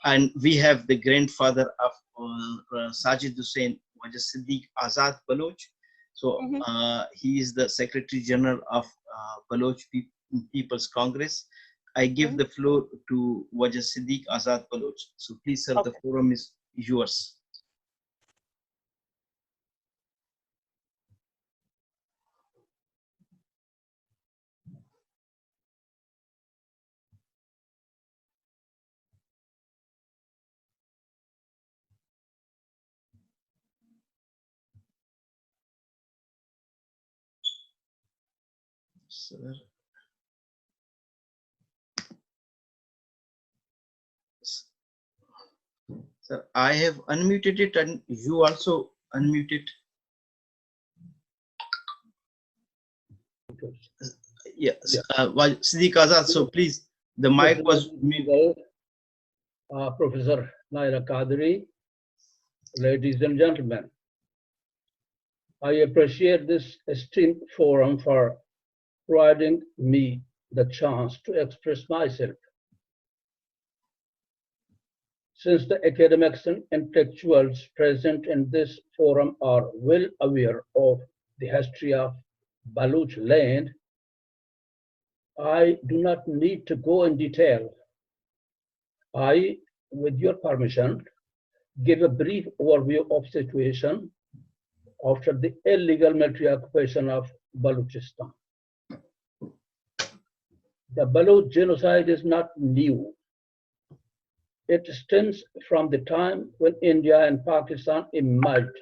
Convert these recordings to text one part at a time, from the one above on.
and we have the grandfather of Sajid Hussain, Waja Siddique Azad Baloch. So he is the Secretary General of Baloch People's Congress. I give the floor to Waja Siddique Azad Baloch. So please, sir, the forum is yours. Sir. Sir, I have unmuted it and you also unmute it. Yes, Siddique Azad, so please, the mic was muted. Professor Naira Qadri, ladies and gentlemen, I appreciate this esteemed forum for providing me the chance to express myself. Since the academics and intellectuals present in this forum are well aware of the history of Baloch land, I do not need to go in detail. I, with your permission, give a brief overview of the situation after the illegal military occupation of Balochistan. The Baloch genocide is not new. It stems from the time when India and Pakistan emerged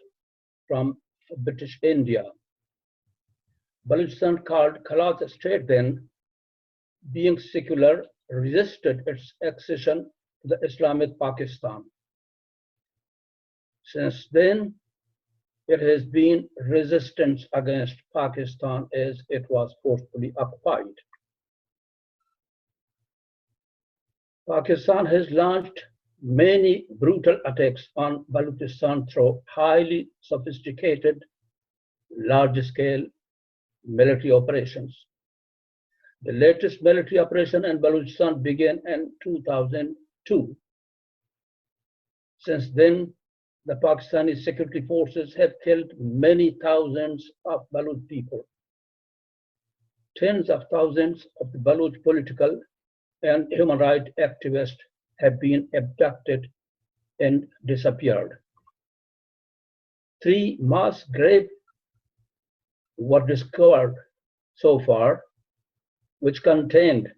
from British India. Balochistan, called Khalat state then, being secular, resisted its accession to the Islamic Pakistan. Since then, it has been resistance against Pakistan as it was forcefully occupied. Pakistan has launched many brutal attacks on Balochistan through highly sophisticated, large-scale military operations. The latest military operation in Balochistan began in 2002. Since then, the Pakistani security forces have killed many thousands of Baloch people. Tens of thousands of the Baloch political and human rights activists have been abducted and disappeared. 3 mass graves were discovered so far, which contained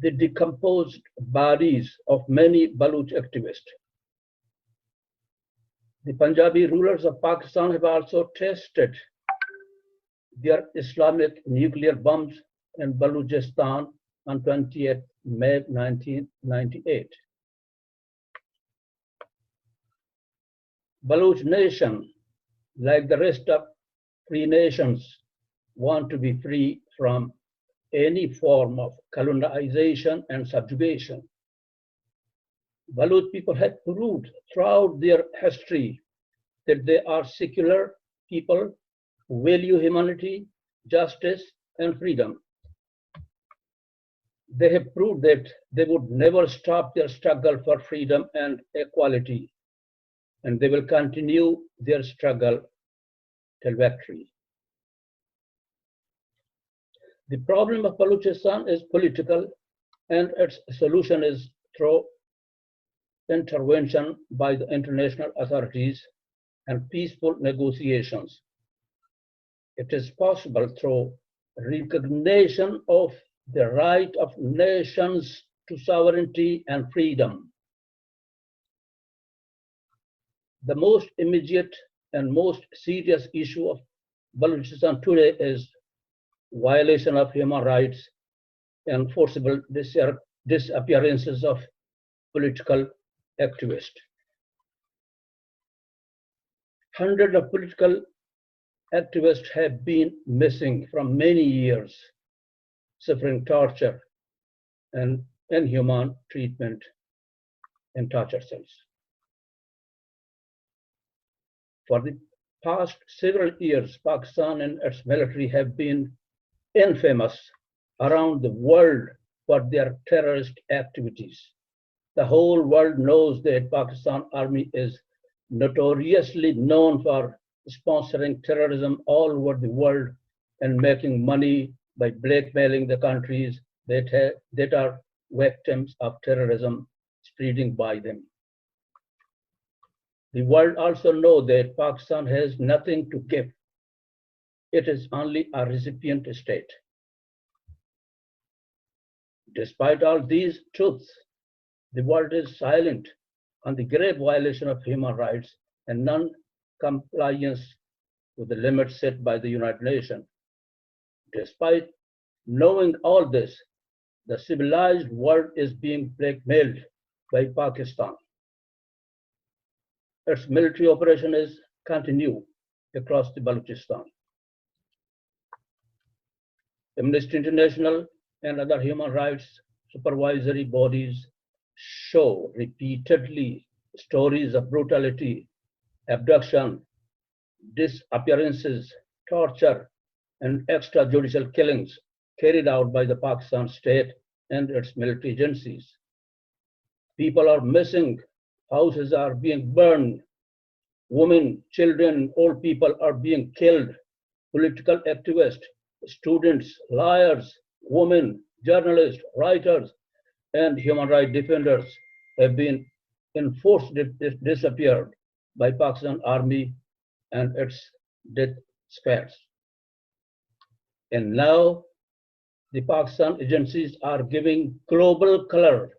the decomposed bodies of many Baloch activists. The Punjabi rulers of Pakistan have also tested their Islamic nuclear bombs in Balochistan on 20th May 1998. Baloch nation, like the rest of free nations, want to be free from any form of colonization and subjugation. Baloch people have proved throughout their history that they are secular people who value humanity, justice, and freedom. They have proved that they would never stop their struggle for freedom and equality, and they will continue their struggle till victory. The problem of Balochistan is political, and its solution is through intervention by the international authorities and peaceful negotiations. It is possible through recognition of the right of nations to sovereignty and freedom. The most immediate and most serious issue of Balochistan today is violation of human rights and forcible disappearances of political activists. Hundreds of political activists have been missing from many years, suffering torture and inhuman treatment in torture cells. For the past several years, Pakistan and its military have been infamous around the world for their terrorist activities The whole world knows that Pakistan Army is notoriously known for sponsoring terrorism all over the world and making money by blackmailing the countries that are victims of terrorism spreading by them. The world also knows that Pakistan has nothing to give. It is only a recipient state. Despite all these truths, the world is silent on the grave violation of human rights and non-compliance with the limits set by the United Nations. Despite knowing all this, the civilized world is being blackmailed by Pakistan. Its military operation is continue across the Balochistan. Amnesty International and other human rights supervisory bodies show repeatedly stories of brutality, abduction, disappearances, torture, and extrajudicial killings carried out by the Pakistan state and its military agencies. People are missing, houses are being burned, women, children, old people are being killed, political activists, students, lawyers, women, journalists, writers, and human rights defenders have been enforced disappeared by Pakistan Army and its death squads. And now the Pakistan agencies are giving global color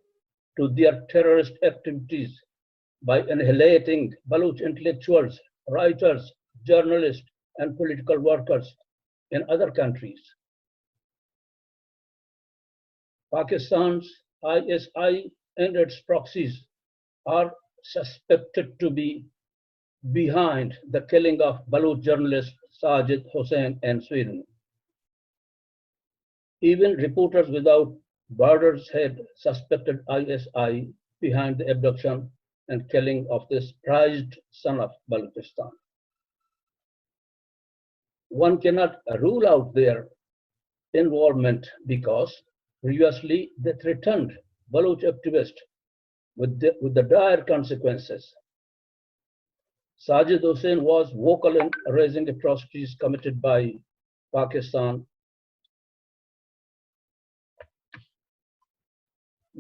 to their terrorist activities by annihilating Baloch intellectuals, writers, journalists, and political workers in other countries. Pakistan's ISI and its proxies are suspected to be behind the killing of Baloch journalist Sajid Hussain in Sweden. Even Reporters Without Borders had suspected ISI behind the abduction and killing of this prized son of Balochistan. One cannot rule out their involvement because previously they threatened Baloch activists with the dire consequences. Sajid Hussain was vocal in raising atrocities committed by Pakistan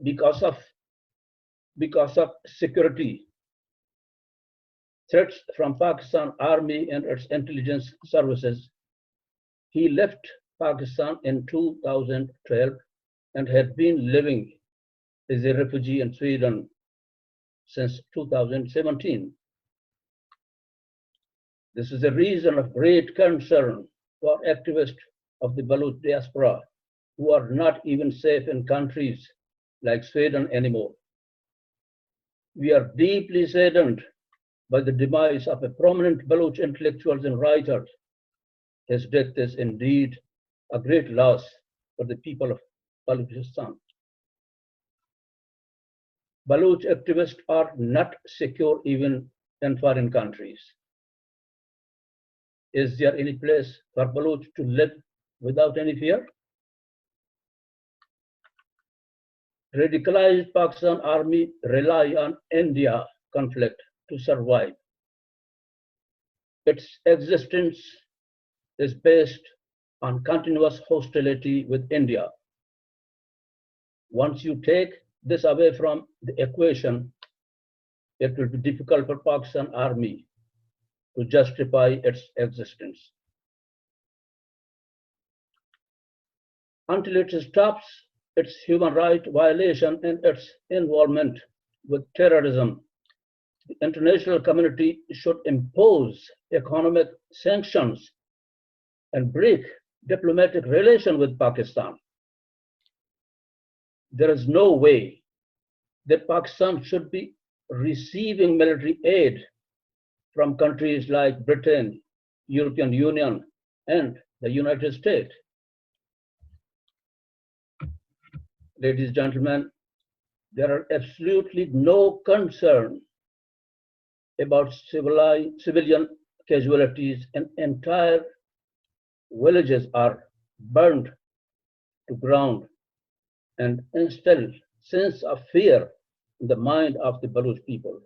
because of security threats from Pakistan Army and its intelligence services. He left Pakistan in 2012 and had been living as a refugee in Sweden since 2017. This is a reason of great concern for activists of the Baloch diaspora who are not even safe in countries like Sweden anymore. We are deeply saddened by the demise of a prominent Baloch intellectuals and writers. His death is indeed a great loss for the people of Balochistan. Baloch activists are not secure even in foreign countries. Is there any place for Baloch to live without any fear? Radicalized Pakistan Army rely on India conflict to survive. Its existence is based on continuous hostility with India. Once you take this away from the equation, it will be difficult for Pakistan Army to justify its existence. Until it stops its human rights violation and its involvement with terrorism, the international community should impose economic sanctions and break diplomatic relations with Pakistan. There is no way that Pakistan should be receiving military aid from countries like Britain, European Union, and the United States. Ladies and gentlemen, there are absolutely no concern about civilian casualties, and entire villages are burned to ground and instill sense of fear in the mind of the Baloch people.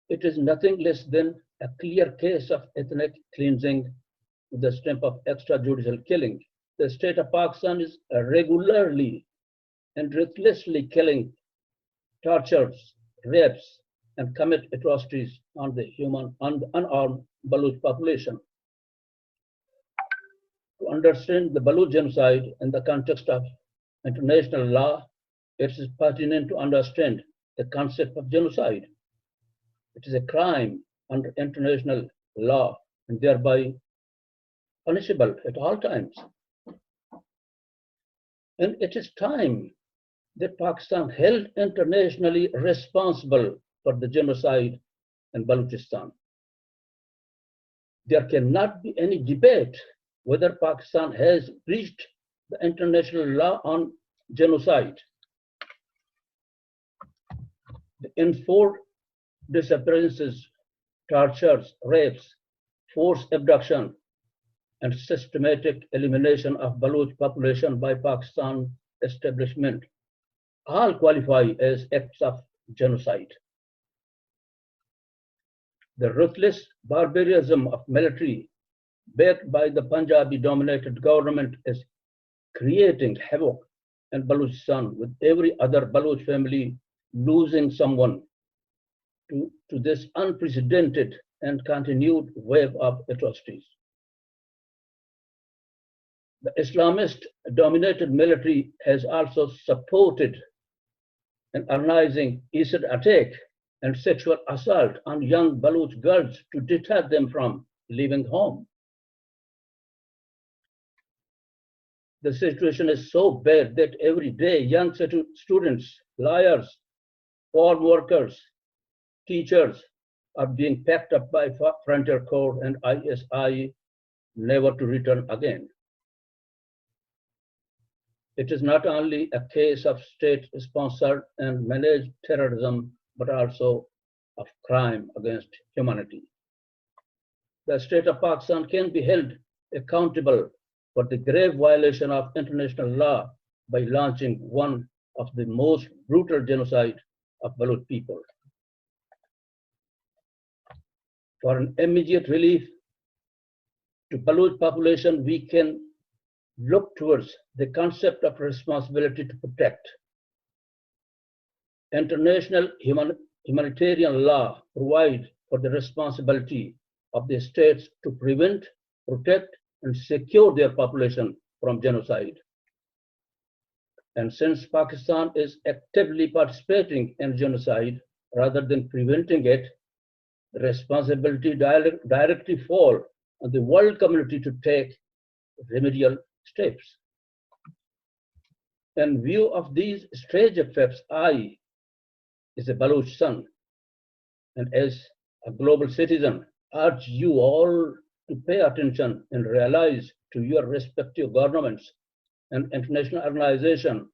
It is nothing less than a clear case of ethnic cleansing with the stamp of extrajudicial killing. The state of Pakistan is regularly and ruthlessly killing, tortures, rapes, and commit atrocities on the unarmed Baloch population. To understand the Baloch genocide in the context of international law, it is pertinent to understand the concept of genocide. It is a crime under international law and thereby punishable at all times. And it is time that Pakistan held internationally responsible for the genocide in Balochistan. There cannot be any debate whether Pakistan has breached the international law on genocide. The enforced disappearances, tortures, rapes, forced abduction, and systematic elimination of Baloch population by Pakistan establishment all qualify as acts of genocide. The ruthless barbarism of military backed by the Punjabi-dominated government is creating havoc in Balochistan, with every other Baloch family losing someone to this unprecedented and continued wave of atrocities. The Islamist-dominated military has also supported an organizing Azad attack and sexual assault on young Baloch girls to deter them from leaving home. The situation is so bad that every day young students, lawyers, farm workers, teachers are being packed up by Frontier Corps and ISI, never to return again. It is not only a case of state-sponsored and managed terrorism, but also of crime against humanity. The state of Pakistan can be held accountable for the grave violation of international law by launching one of the most brutal genocide of Baloch people. For an immediate relief to Baloch population, we can look towards the concept of responsibility to protect. International humanitarian law provides for the responsibility of the states to prevent, protect, and secure their population from genocide. And since Pakistan is actively participating in genocide rather than preventing it, the responsibility directly falls on the world community to take remedial steps. In view of these strange effects, I, as a Baloch son, and as a global citizen, urge you all to pay attention and realize to your respective governments and international organizations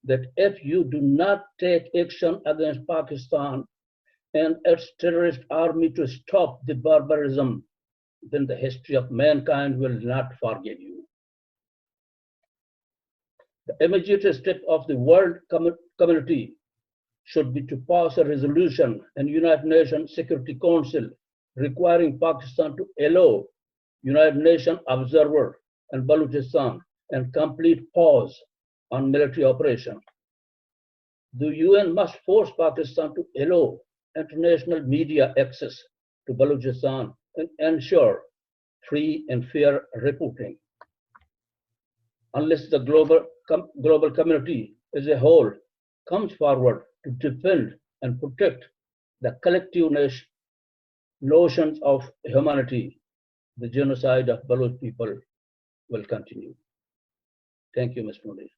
that if you do not take action against Pakistan and its terrorist army to stop the barbarism, then the history of mankind will not forgive you. The immediate step of the world community should be to pass a resolution in United Nations Security Council requiring Pakistan to allow United Nations observer in Balochistan and complete pause on military operation. The UN must force Pakistan to allow international media access to Balochistan and ensure free and fair reporting. Unless the global community as a whole comes forward to defend and protect the collective notions of humanity, the genocide of Baloch people will continue. Thank you, Mr. Modi.